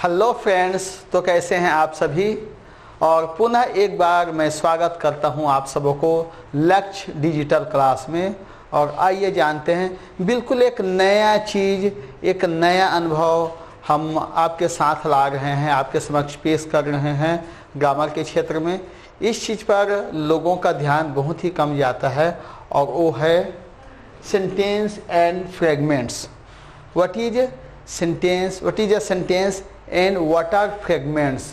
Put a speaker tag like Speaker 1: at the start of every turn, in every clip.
Speaker 1: Hello friends, तो कैसे हैं आप सभी। और पुनः एक बार मैं स्वागत करता हूं आप सबों को लक्ष्य डिजिटल क्लास में। और आइए जानते हैं बिल्कुल एक नया चीज़, एक नया अनुभव हम आपके साथ ला रहे हैं, आपके समक्ष पेश कर रहे हैं। ग्रामर के क्षेत्र में इस चीज़ पर लोगों का ध्यान बहुत ही कम जाता है और वो है sentence and fragments. What is sentence, what is a sentence and what are fragments.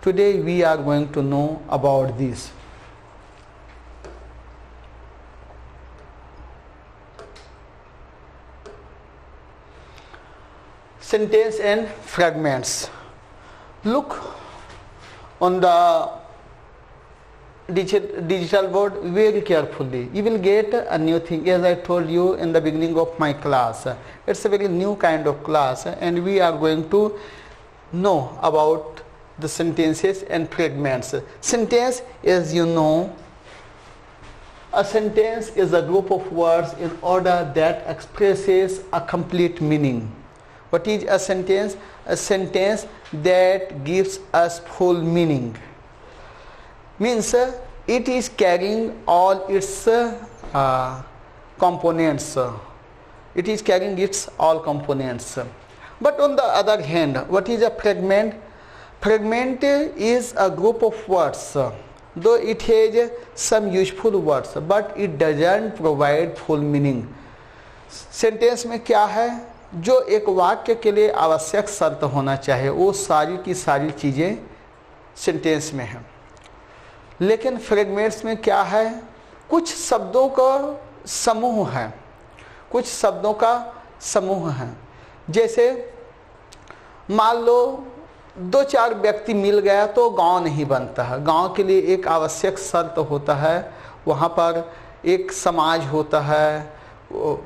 Speaker 1: Today we are going to know about this. Sentence and fragments. Look on the digital board very carefully. You will get a new thing, as I told you in the beginning of my class. It's a very new kind of class and we are going to know about the sentences and fragments. Sentence, as you know, a sentence is a group of words in order that expresses a complete meaning. What is a sentence? A sentence that gives us full meaning. Means it is carrying all its components. It is carrying its all components. But on the other hand, what is a fragment? Fragment is a group of words, though it has some useful words, but it doesn't provide full meaning. Sentence में क्या है? जो एक वाक्य के लिए आवश्यक शर्त होना चाहिए वो सारी की सारी चीज़ें सेंटेंस में हैं। लेकिन फ्रेगमेंट्स में क्या है? कुछ शब्दों का समूह है, कुछ शब्दों का समूह है। जैसे मान लो दो चार व्यक्ति मिल गया तो गांव नहीं बनता है। गांव के लिए एक आवश्यक शर्त होता है, वहाँ पर एक समाज होता है,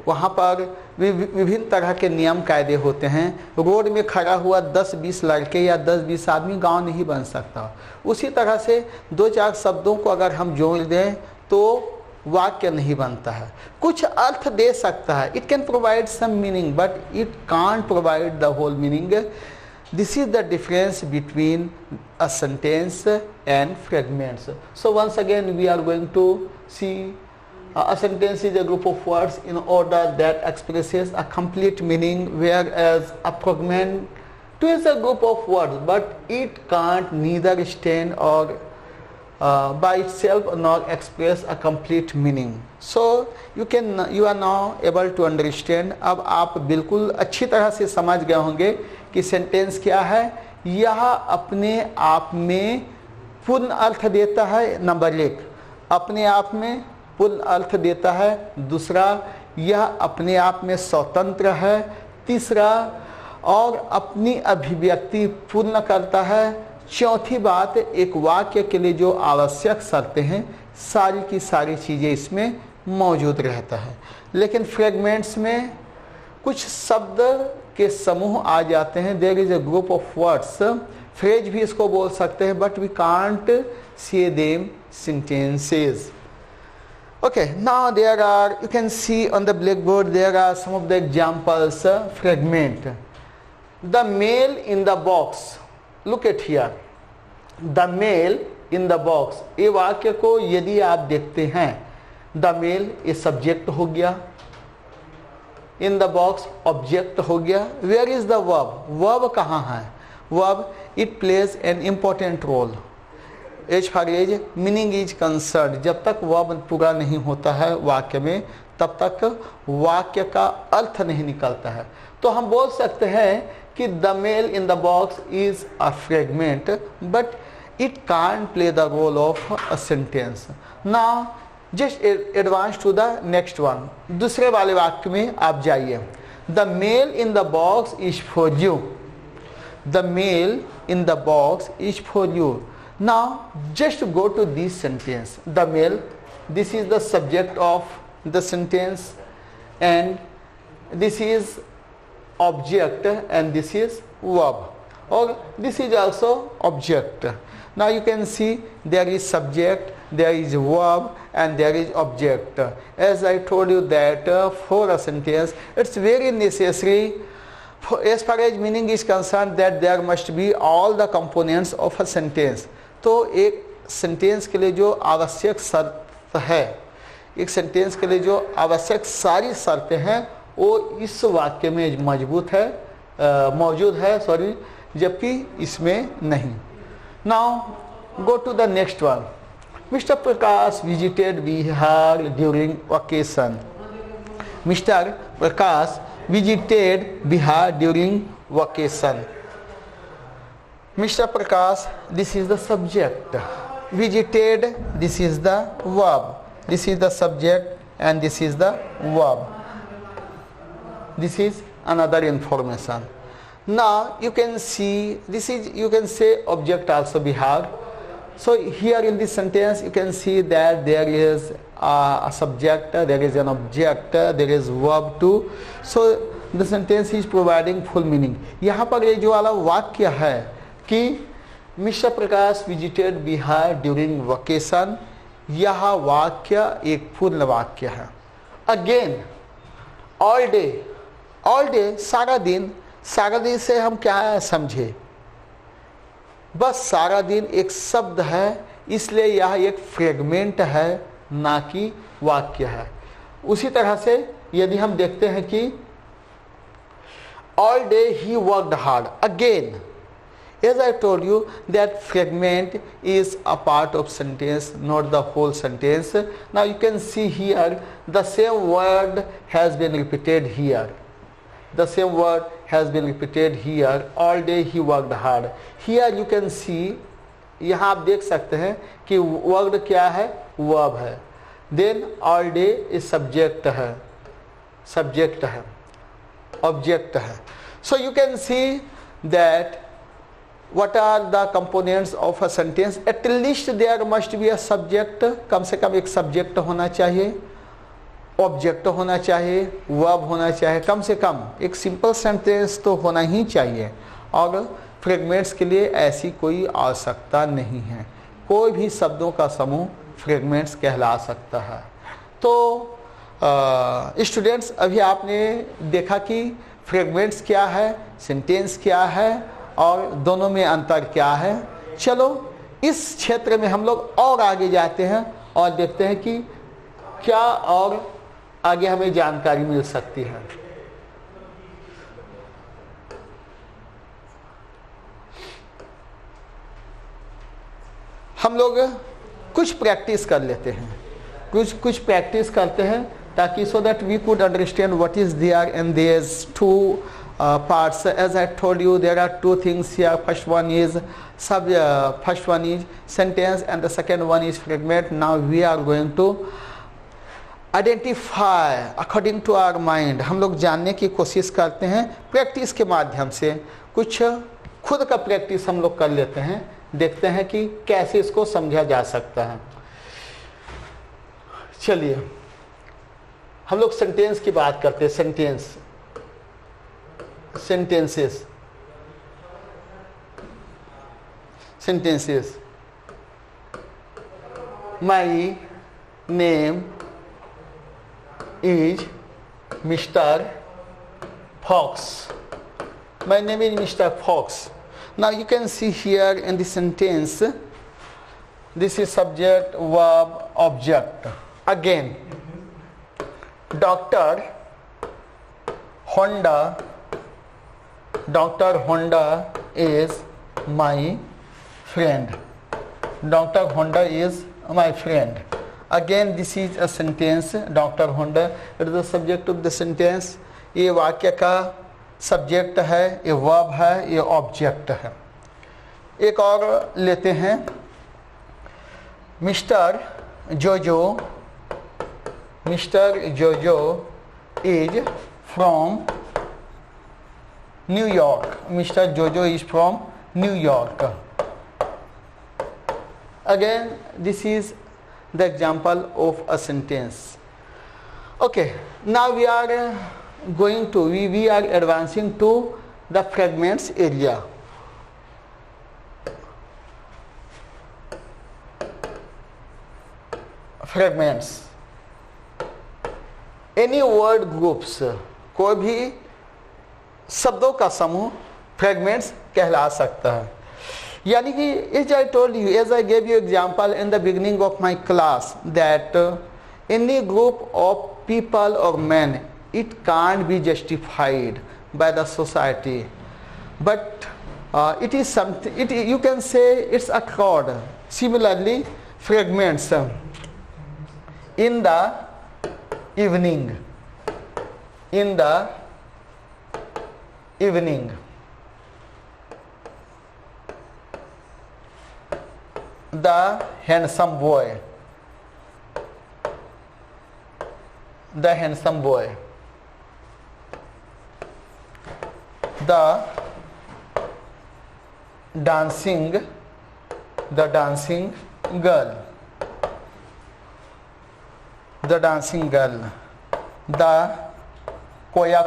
Speaker 1: वहाँ पर विभिन्न तरह के नियम कायदे होते हैं। रोड में खड़ा हुआ 10-20 लड़के या 10-20 आदमी गांव नहीं बन सकता। उसी तरह से दो चार शब्दों को अगर हम जोड़ दें तो वाक्य नहीं बनता है। कुछ अर्थ दे सकता है, it can provide some meaning but it can't provide the whole meaning. This is the difference between a sentence and fragments. So once again we are going to see a sentence is a group of words in order that expresses a complete meaning, whereas a fragment is a group of words but it can't neither stand or by itself nor express a complete meaning. So you are now able to understand. अब आप बिल्कुल अच्छी तरह से समझ गए होंगे कि सेंटेंस क्या है। यह अपने आप में पूर्ण अर्थ देता है, नंबर एक अपने आप में पूर्ण अर्थ देता है। दूसरा, यह अपने आप में स्वतंत्र है। तीसरा, और अपनी अभिव्यक्ति पूर्ण करता है। चौथी बात, एक वाक्य के लिए जो आवश्यक शर्तें हैं सारी की सारी चीज़ें इसमें मौजूद रहता है। लेकिन फ्रेगमेंट्स में कुछ शब्द के समूह आ जाते हैं। There is a group of words, phrase भी इसको बोल सकते हैं, but we can't say them sentences. Okay, now there are, you can see on the blackboard, there are some of the examples. Fragment. The mail in the box. Look at here. The mail in the box. ये वाक्य को यदि आप देखते हैं, the mail ये subject हो गया, in the box ऑब्जेक्ट हो गया. Where is the verb? Verb कहाँ है? Verb, it plays an important role. As far as meaning is concern. जब तक वर्ब पूरा नहीं होता है वाक्य में तब तक वाक्य का अर्थ नहीं निकलता है। तो हम बोल सकते हैं कि the mail in the box is a fragment but it can't play the role of a sentence. Now just advance to the next one. दूसरे वाले वाक्य में आप जाइए। The mail in the box is for you. The mail in the box is for you. Now just go to this sentence. The mail, this is the subject of the sentence and this is object and this is verb, or this is also object. Now you can see there is subject, there is verb and there is object. As I told you that for a sentence it's very necessary as far as meaning is concerned that there must be all the components of a sentence. तो एक sentence के लिए जो आवश्यक शर्त है, एक sentence के लिए जो आवश्यक सारी शर्तें हैं वो इस वाक्य में मजबूत है, मौजूद है, सॉरी, जबकि इसमें नहीं. Now go to the next one. Mister Prakash visited Bihar during vacation. Mister Prakash visited Bihar during vacation. Mr. Prakash, this is the subject. Visited, this is the verb. This is the subject and this is the verb. This is another information. Now you can see, this is, you can say object also, Bihar. So here in this sentence you can see that there is a subject, there is an object, there is verb too. So the sentence is providing full meaning. यहाँ पर ये जो वाला वाक्य है कि mister Prakash visited Bihar during vacation, यह वाक्य एक पूर्ण वाक्य है. Again all day, all day सारा दिन, सारा दिन से हम क्या समझे, बस सारा दिन एक शब्द है, इसलिए यह एक फ्रेगमेंट है, ना कि वाक्य है. उसी तरह से यदि हम देखते हैं कि all day he worked hard, again as I told you that fragment is a part of sentence, not the whole sentence. Now you can see here the same word has been repeated here. The same word has been repeated here. All day he worked hard. Here you can see, यहाँ आप देख सकते हैं कि worked क्या है, verb है. Then all day is subject है, subject है, object है. So you can see that what are the components of a sentence. At least there must be a subject, कम से कम एक subject होना चाहिए, ऑब्जेक्ट होना चाहिए, वर्ब होना चाहिए, कम से कम एक सिंपल सेंटेंस तो होना ही चाहिए. और फ्रेगमेंट्स के लिए ऐसी कोई आवश्यकता नहीं है. कोई भी शब्दों का समूह फ्रेगमेंट्स कहला सकता है. तो स्टूडेंट्स, अभी आपने देखा कि फ्रेगमेंट्स क्या है, सेंटेंस क्या है और दोनों में अंतर क्या है. चलो इस क्षेत्र में हम लोग और आगे जाते हैं और देखते हैं कि क्या और आगे हमें जानकारी मिल सकती है. हम लोग कुछ प्रैक्टिस कर लेते हैं, कुछ प्रैक्टिस करते हैं ताकि so that we could understand what is there in these two parts. As I told you, there are two things here. First one is sentence and the second one is fragment. Now we are going to identify according to our mind. हम लोग जानने की कोशिश करते हैं practice के माध्यम से. कुछ खुद का प्रैक्टिस हम लोग कर लेते हैं, देखते हैं कि कैसे इसको समझा जा सकता है. चलिए हम लोग सेंटेंस की बात करते हैं. Sentence, sentences, sentences. My name is Mr. Fox. My name is Mr. Fox. Now you can see here in the sentence, this is subject, verb, object. Again, Dr. Honda is my friend. Dr. Honda is my friend. Again, this is a sentence. Dr. Honda, it is the subject of the sentence. ये वाक्य का subject है, ये verb है, ये object है. एक और लेते हैं. मिस्टर जोजो is from New York. Mr. Jojo is from New York. Again, this is the example of a sentence. Okay, now we are we are advancing to the fragments area. Fragments. Any word groups, कोई भी शब्दों का समूह fragments कहला सकता है। यानी कि as I told you, as I gave you example in the beginning of my class that any group of people or men, it can't be justified by the society, but it is something, you can say it's a crowd. Similarly, fragments in the evening, in the evening, the handsome boy, the handsome boy, the dancing girl, the dancing girl, the koya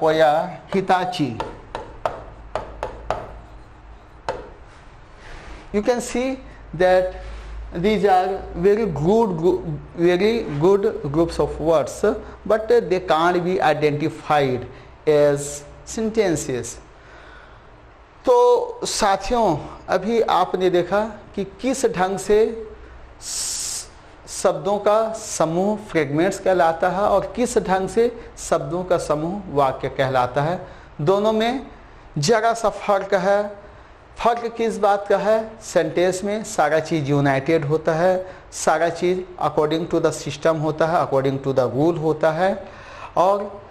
Speaker 1: koya Hitachi. You can see that these are very good groups of words, but they can't be identified as sentences. तो साथियों, अभी आपने देखा कि किस ढंग से शब्दों का समूह फ्रेगमेंट्स कहलाता है और किस ढंग से शब्दों का समूह वाक्य कहलाता है। दोनों में जरा सा फर्क है। फर्क किस बात का है? सेंटेंस में सारा चीज़ यूनाइटेड होता है, सारा चीज़ अकॉर्डिंग टू द सिस्टम होता है, अकॉर्डिंग टू द रूल होता है, और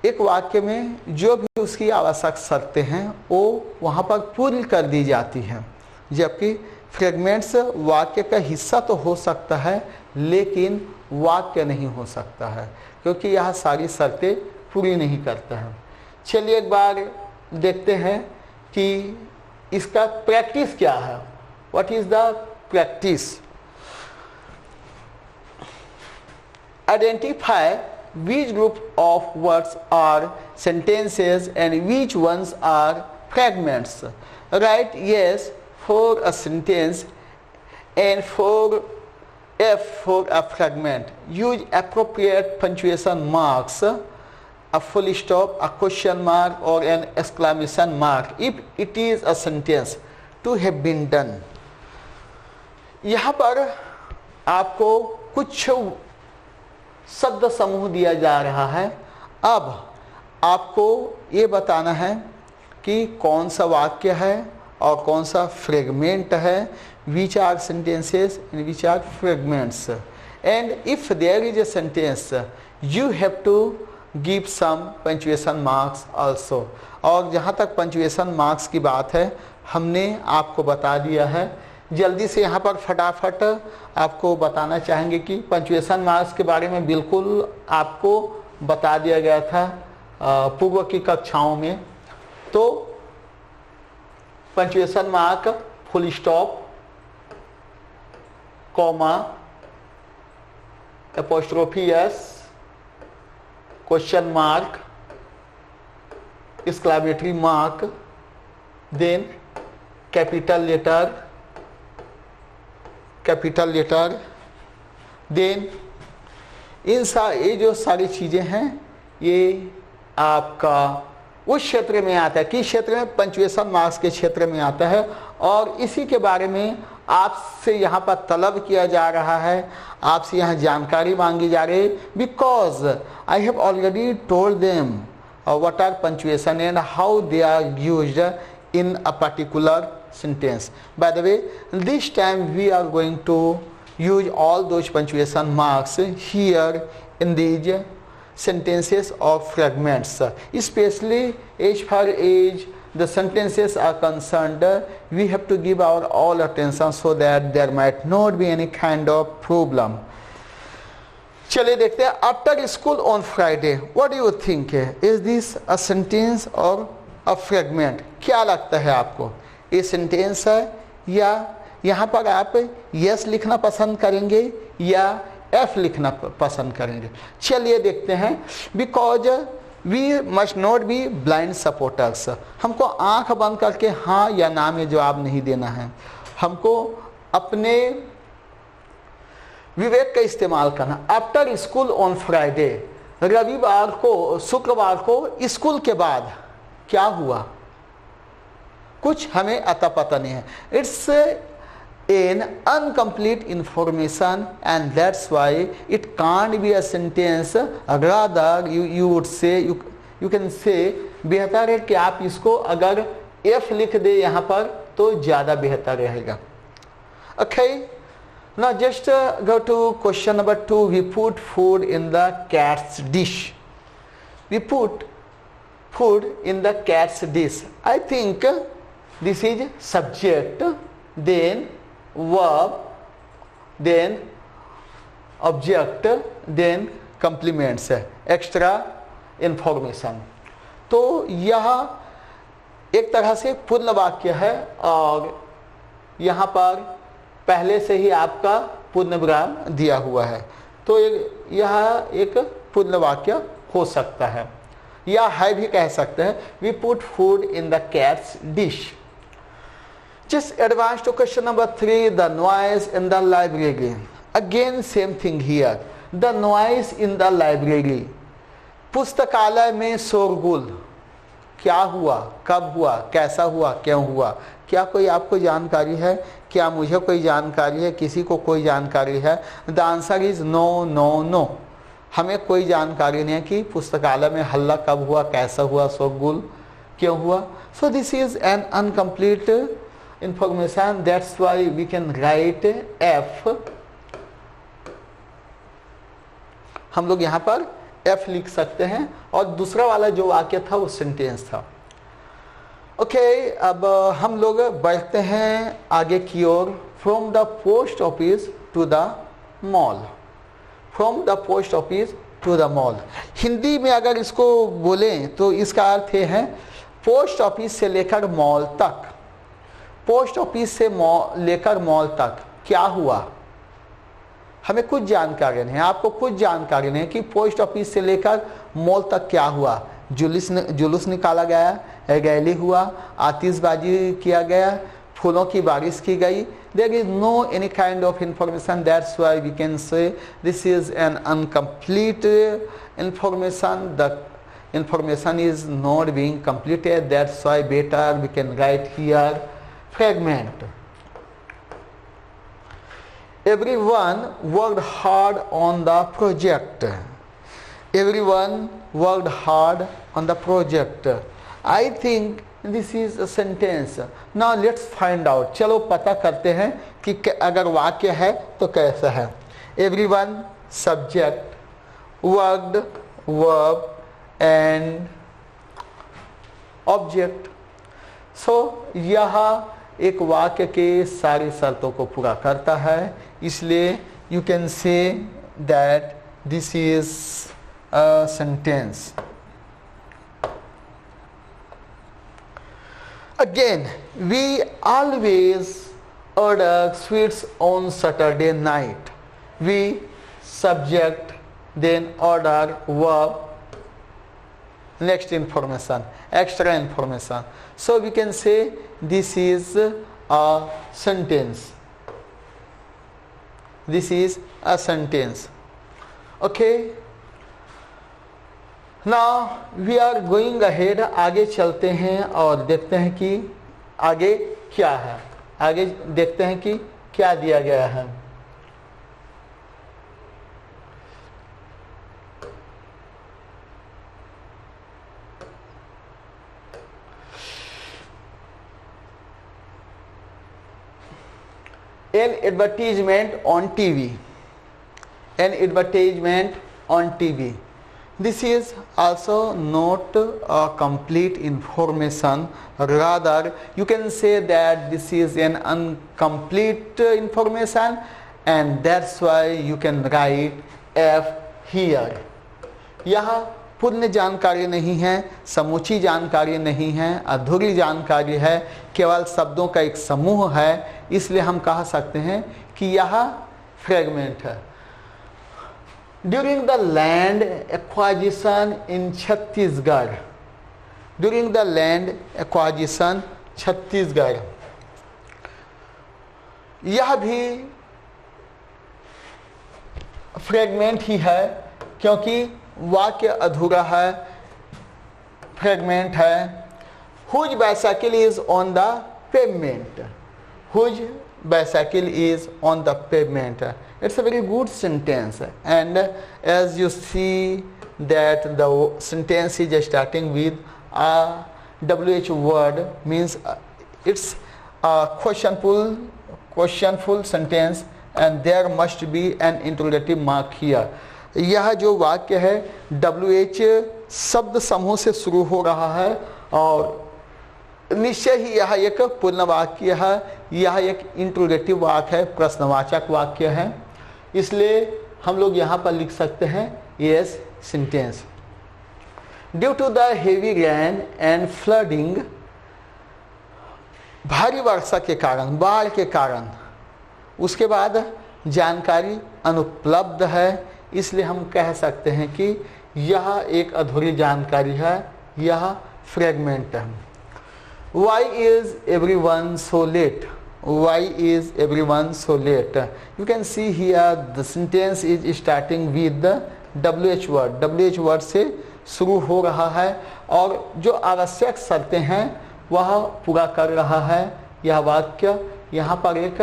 Speaker 1: एक वाक्य में जो भी उसकी आवश्यक शर्तें हैं वो वहाँ पर पूरी कर दी जाती हैं। जबकि फ्रेगमेंट्स वाक्य का हिस्सा तो हो सकता है लेकिन वाक्य नहीं हो सकता है, क्योंकि यह सारी शर्तें पूरी नहीं करता है। चलिए एक बार देखते हैं कि इसका प्रैक्टिस क्या है। What is the practice? Identify which group of words are sentences and which ones are fragments. Write yes for a sentence and for F for a fragment. Use appropriate punctuation marks, a full stop, a question mark or an exclamation mark if it is a sentence to have been done. यहाँ पर आपको कुछ शब्द समूह दिया जा रहा है। अब आपको ये बताना है कि कौन सा वाक्य है और कौन सा फ्रेगमेंट है। Which are sentences and which are fragments, and if there is a sentence you have to give some punctuation marks also. और जहाँ तक पंक्चुएशन मार्क्स की बात है हमने आपको बता दिया है। जल्दी से यहाँ पर फटाफट आपको बताना चाहेंगे कि पंक्चुएशन मार्क्स के बारे में बिल्कुल आपको बता दिया गया था पूर्व की कक्षाओं में। तो punctuation mark, full stop, comma, apostrophe S, question mark, exclamatory mark, then capital letter, then ये जो सारी चीज़ें हैं ये आपका उस क्षेत्र में आता है। किस क्षेत्र में? पंक्चुएशन मार्क्स के क्षेत्र में आता है। और इसी के बारे में आपसे यहाँ पर तलब किया जा रहा है, आपसे यहाँ जानकारी मांगी जा रही है। Because I have already told them what are punctuation and how they are used in a particular sentence. By the way, this time we are going to use all those punctuation marks here in these sentences or fragments. Especially as far as the sentences are concerned, we have to give our all attention so that there might not be any kind of problem. चलिए देखते हैं। After school on Friday, what do you think? Is this a sentence or a fragment? क्या लगता है आपको? ये sentence है या यहाँ पर आप यस लिखना पसंद करेंगे या एफ लिखना पसंद करेंगे? चलिए देखते हैं। Because we must not be blind supporters. हमको आंख बंद करके हाँ या ना में जवाब नहीं देना है। हमको अपने विवेक का इस्तेमाल करना। आफ्टर स्कूल ऑन फ्राइडे, रविवार को, शुक्रवार को स्कूल के बाद क्या हुआ, कुछ हमें अता पता नहीं है. It's an incomplete information and that's why it can't be a sentence. rather you would say, you can say, बेहतर है कि आप इसको अगर F लिख दे यहाँ पर तो ज़्यादा बेहतर रहेगा. Okay, now just go to question number 2. We put food in the cat's dish. We put food in the cat's dish. I think this is subject, then verb, then object, then complements, extra information. तो यह एक तरह से पूर्ण वाक्य है और यहाँ पर पहले से ही आपका पूर्ण विराम दिया हुआ है, तो यह एक पूर्ण वाक्य हो सकता है या है भी कह सकते हैं. We put food in the cat's dish. Just advance to question number 3. The noise in the library. Again same thing here. The noise in the library. पुस्तकालय में शोरगुल. क्या हुआ, कब हुआ, कैसा हुआ, क्यों हुआ. क्या कोई आपको जानकारी है, क्या मुझे कोई जानकारी है, किसी को कोई जानकारी है. The answer is no no no. हमें कोई जानकारी नहीं है कि पुस्तकालय में हल्ला कब हुआ, कैसा हुआ, शोरगुल क्यों हुआ. So this is an incomplete information. That's why we can write F. हम लोग यहाँ पर F लिख सकते हैं और दूसरा वाला जो वाक्य था वो सेंटेंस था. ओके, अब हम लोग बढ़ते हैं आगे की ओर. From the post office to the mall. From the post office to the mall. Hindi में अगर इसको बोलें तो इसका अर्थ ये है पोस्ट ऑफिस से लेकर मॉल तक. पोस्ट ऑफिस से लेकर मॉल तक क्या हुआ, हमें कुछ जानकारी नहीं है, आपको कुछ जानकारी नहीं कि पोस्ट ऑफिस से लेकर मॉल तक क्या हुआ. जुलूस निकाला गया, रैली हुआ, आतिशबाजी किया गया, फूलों की बारिश की गई. There is no any kind of information. That's why we can say this is an incomplete information. The information is not being completed. That's why better we can write here fragment. Everyone worked hard on the project. Everyone worked hard on the project. I think this is a sentence. Now let's find out. चलो पता करते हैं कि अगर वाक्य है तो कैसा है. Everyone subject, worked verb and object. So यह एक वाक्य के सारी शर्तों को पूरा करता है, इसलिए you can say that this is a sentence. Again we always order sweets on Saturday night. We subject, then order, verb, next information, extra information. So we can say this is a sentence. This is a sentence. Okay, now we are going ahead. आगे चलते हैं और देखते हैं कि आगे क्या है. आगे देखते हैं कि क्या दिया गया है. An advertisement on TV. An advertisement on TV. This is also not a complete information. Rather, you can say that this is an incomplete information, and that's why you can write F here. यह पूर्ण जानकारी नहीं है, समूची जानकारी नहीं है, अधूरी जानकारी है, केवल शब्दों का एक समूह है, इसलिए हम कह सकते हैं कि यह फ्रेगमेंट है. During the land acquisition in Chhattisgarh. During the land acquisition Chhattisgarh. यह भी फ्रेगमेंट ही है क्योंकि वाक्य अधूरा है, फ्रेगमेंट है। Whose bicycle is on the pavement, whose bicycle is on the pavement. It's a very good sentence, and as you see that the sentence is starting with a WH word, means it's a questionful sentence, and there must be an interrogative mark here. यह जो वाक्य है WH शब्द समूह से शुरू हो रहा है और निश्चय ही यह एक पूर्ण वाक्य है, यह एक इंट्रोगेटिव वाक्य है, प्रश्नवाचक वाक्य है। इसलिए हम लोग यहाँ पर लिख सकते हैं yes sentence. Due to the heavy rain and flooding, भारी वर्षा के कारण, बाढ़ के कारण, उसके बाद जानकारी अनुपलब्ध है, इसलिए हम कह सकते हैं कि यह एक अधूरी जानकारी है, यह फ्रेगमेंट है। Why is everyone so late? Why is everyone so late? You can see here the sentence is starting with the WH word. WH word से शुरू हो रहा है और जो आवश्यक शर्तें हैं वह पूरा कर रहा है यह वाक्य। यहाँ पर एक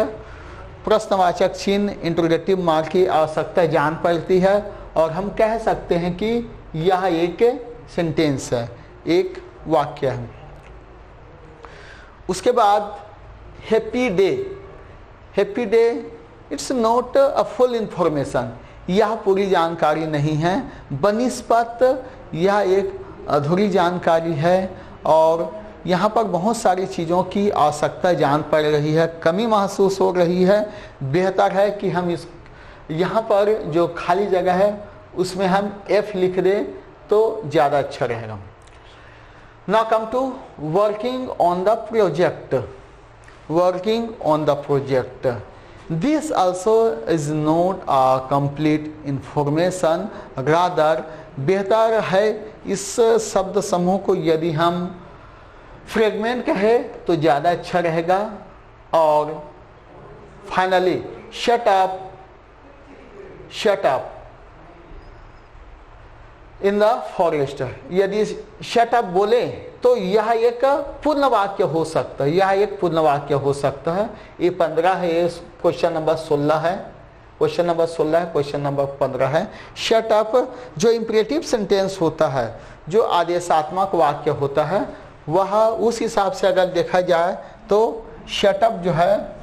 Speaker 1: प्रश्नवाचक चिन्ह इंट्रोगेटिव मार्क की आवश्यकता जान पड़ती है और हम कह सकते हैं कि यह एक सेंटेंस है, एक वाक्य है। उसके बाद happy day, happy day it's not a full information, यह पूरी जानकारी नहीं है, बनिस्पत यह एक अधूरी जानकारी है और यहाँ पर बहुत सारी चीज़ों की आवश्यकता जान पड़ रही है, कमी महसूस हो रही है। बेहतर है कि हम इस यहाँ पर जो खाली जगह है उसमें हम F लिख दें तो ज़्यादा अच्छा रहेगा। Now come to working on the project. Working on the project. This also is not a complete information. Rather, बेहतर है इस शब्द समूह को यदि हम फ्रेगमेंट कहें तो ज़्यादा अच्छा रहेगा। और finally shut up in the forest, यदि शट अप बोले तो यह एक पूर्ण वाक्य हो सकता है, यह एक पूर्ण वाक्य हो सकता है। ये 15 है, ये क्वेश्चन नंबर 16 है, क्वेश्चन नंबर 16 है, क्वेश्चन नंबर 15 है। शट अप जो इंपरेटिव सेंटेंस होता है, जो आदेशात्मक वाक्य होता है, वह उस हिसाब से अगर देखा जाए तो शट अप जो है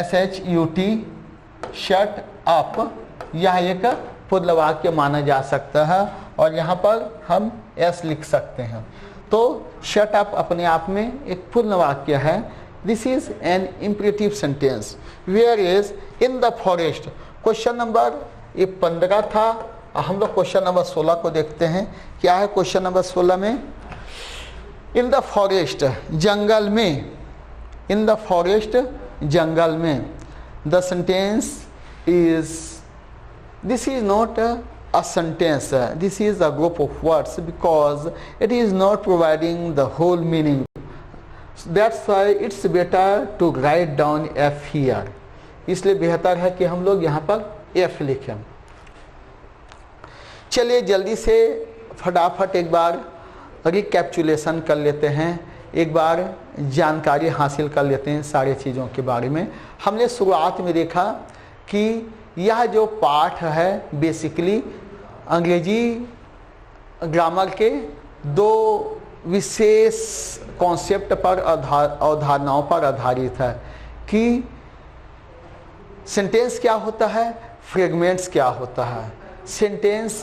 Speaker 1: SHUT शट अप, यह एक पूर्ण वाक्य माना जा सकता है और यहाँ पर हम S लिख सकते हैं। तो शट अप अपने आप में एक पूर्ण वाक्य है। This is an imperative sentence. Where is in the forest, question number ये 15 था, हम लोग क्वेश्चन नंबर 16 को देखते हैं। क्या है क्वेश्चन नंबर 16 में? इन द फॉरेस्ट, जंगल में, इन द फॉरेस्ट जंगल में। The sentence is, this is not a sentence, this is a group of words because it is not providing the whole meaning. That's why it's better to write down F here. इसलिए बेहतर है कि हम लोग यहाँ पर F लिखें। चलिए जल्दी से फटाफट एक बार रिकैप्चुलेशन कर लेते हैं, एक बार जानकारी हासिल कर लेते हैं सारी चीज़ों के बारे में। हमने शुरुआत में देखा कि यह जो पाठ है बेसिकली अंग्रेजी ग्रामर के दो विशेष कॉन्सेप्ट पर अवधारणाओं पर आधारित है कि सेंटेंस क्या होता है, फ्रेगमेंट्स क्या होता है। सेंटेंस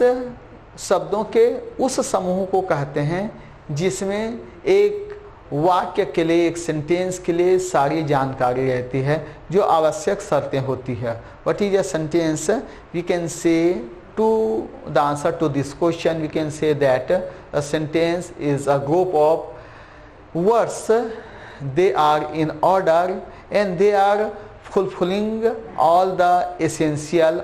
Speaker 1: शब्दों के उस समूह को कहते हैं जिसमें एक वाक्य के लिए, एक सेंटेंस के लिए सारी जानकारी रहती है, जो आवश्यक शर्तें होती है। What is a sentence? We can say to the answer to this question we can say that a sentence is a group of words, they are in order and they are fulfilling all the essential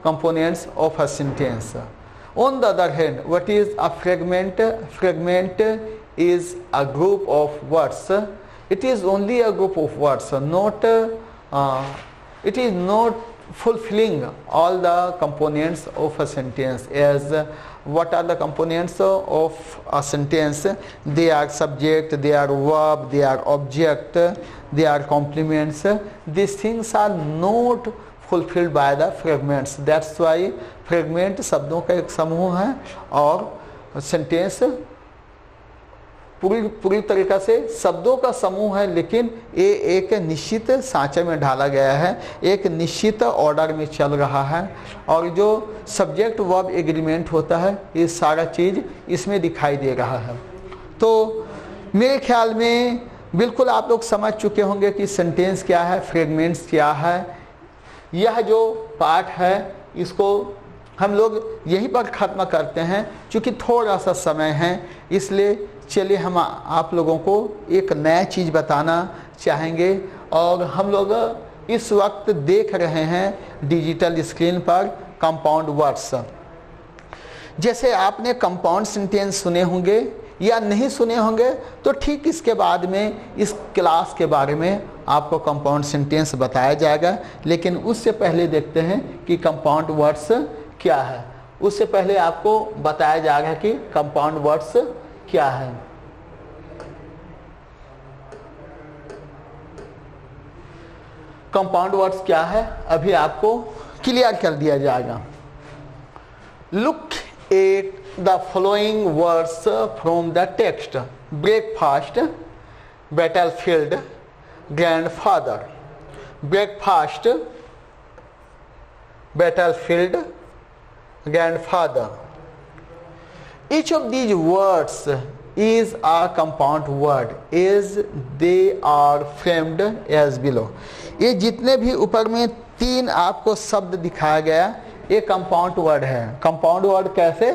Speaker 1: components of a sentence. On the other hand, what is a fragment? Fragment is a group of words. It is only a group of words, not it is not fulfilling all the components of a sentence. As what are the components of a sentence? They are subject, they are verb, they are object, they are complements. These things are not fulfilled by the fragments. That's why fragment शब्दों का एक समूह है और sentence पूरी तरीक़ा से शब्दों का समूह है, लेकिन ये एक निश्चित सांचे में ढाला गया है, एक निश्चित ऑर्डर में चल रहा है, और जो सब्जेक्ट वर्ब एग्रीमेंट होता है ये सारा चीज़ इसमें दिखाई दे रहा है। तो मेरे ख्याल में बिल्कुल आप लोग समझ चुके होंगे कि सेंटेंस क्या है, फ्रेगमेंट्स क्या है। यह जो पार्ट है इसको हम लोग यहीं पर ख़त्म करते हैं, क्योंकि थोड़ा सा समय है, इसलिए चलिए हम आप लोगों को एक नया चीज़ बताना चाहेंगे। और हम लोग इस वक्त देख रहे हैं डिजिटल स्क्रीन पर कंपाउंड वर्ड्स। जैसे आपने कंपाउंड सेंटेंस सुने होंगे या नहीं सुने होंगे, तो ठीक इसके बाद में इस क्लास के बारे में आपको कंपाउंड सेंटेंस बताया जाएगा। लेकिन उससे पहले देखते हैं कि कंपाउंड वर्ड्स क्या है। उससे पहले आपको बताया जाएगा कि कंपाउंड वर्ड्स क्या है। कंपाउंड वर्ड्स क्या है अभी आपको क्लियर कर दिया जाएगा। Look at the following words from the text. Breakfast, battlefield, grandfather. Breakfast, battlefield, grandfather. Each of these words is a compound word as they are framed as below. ये जितने भी ऊपर में 3 आपको शब्द दिखाया गया ये कंपाउंड वर्ड है। कंपाउंड वर्ड कैसे?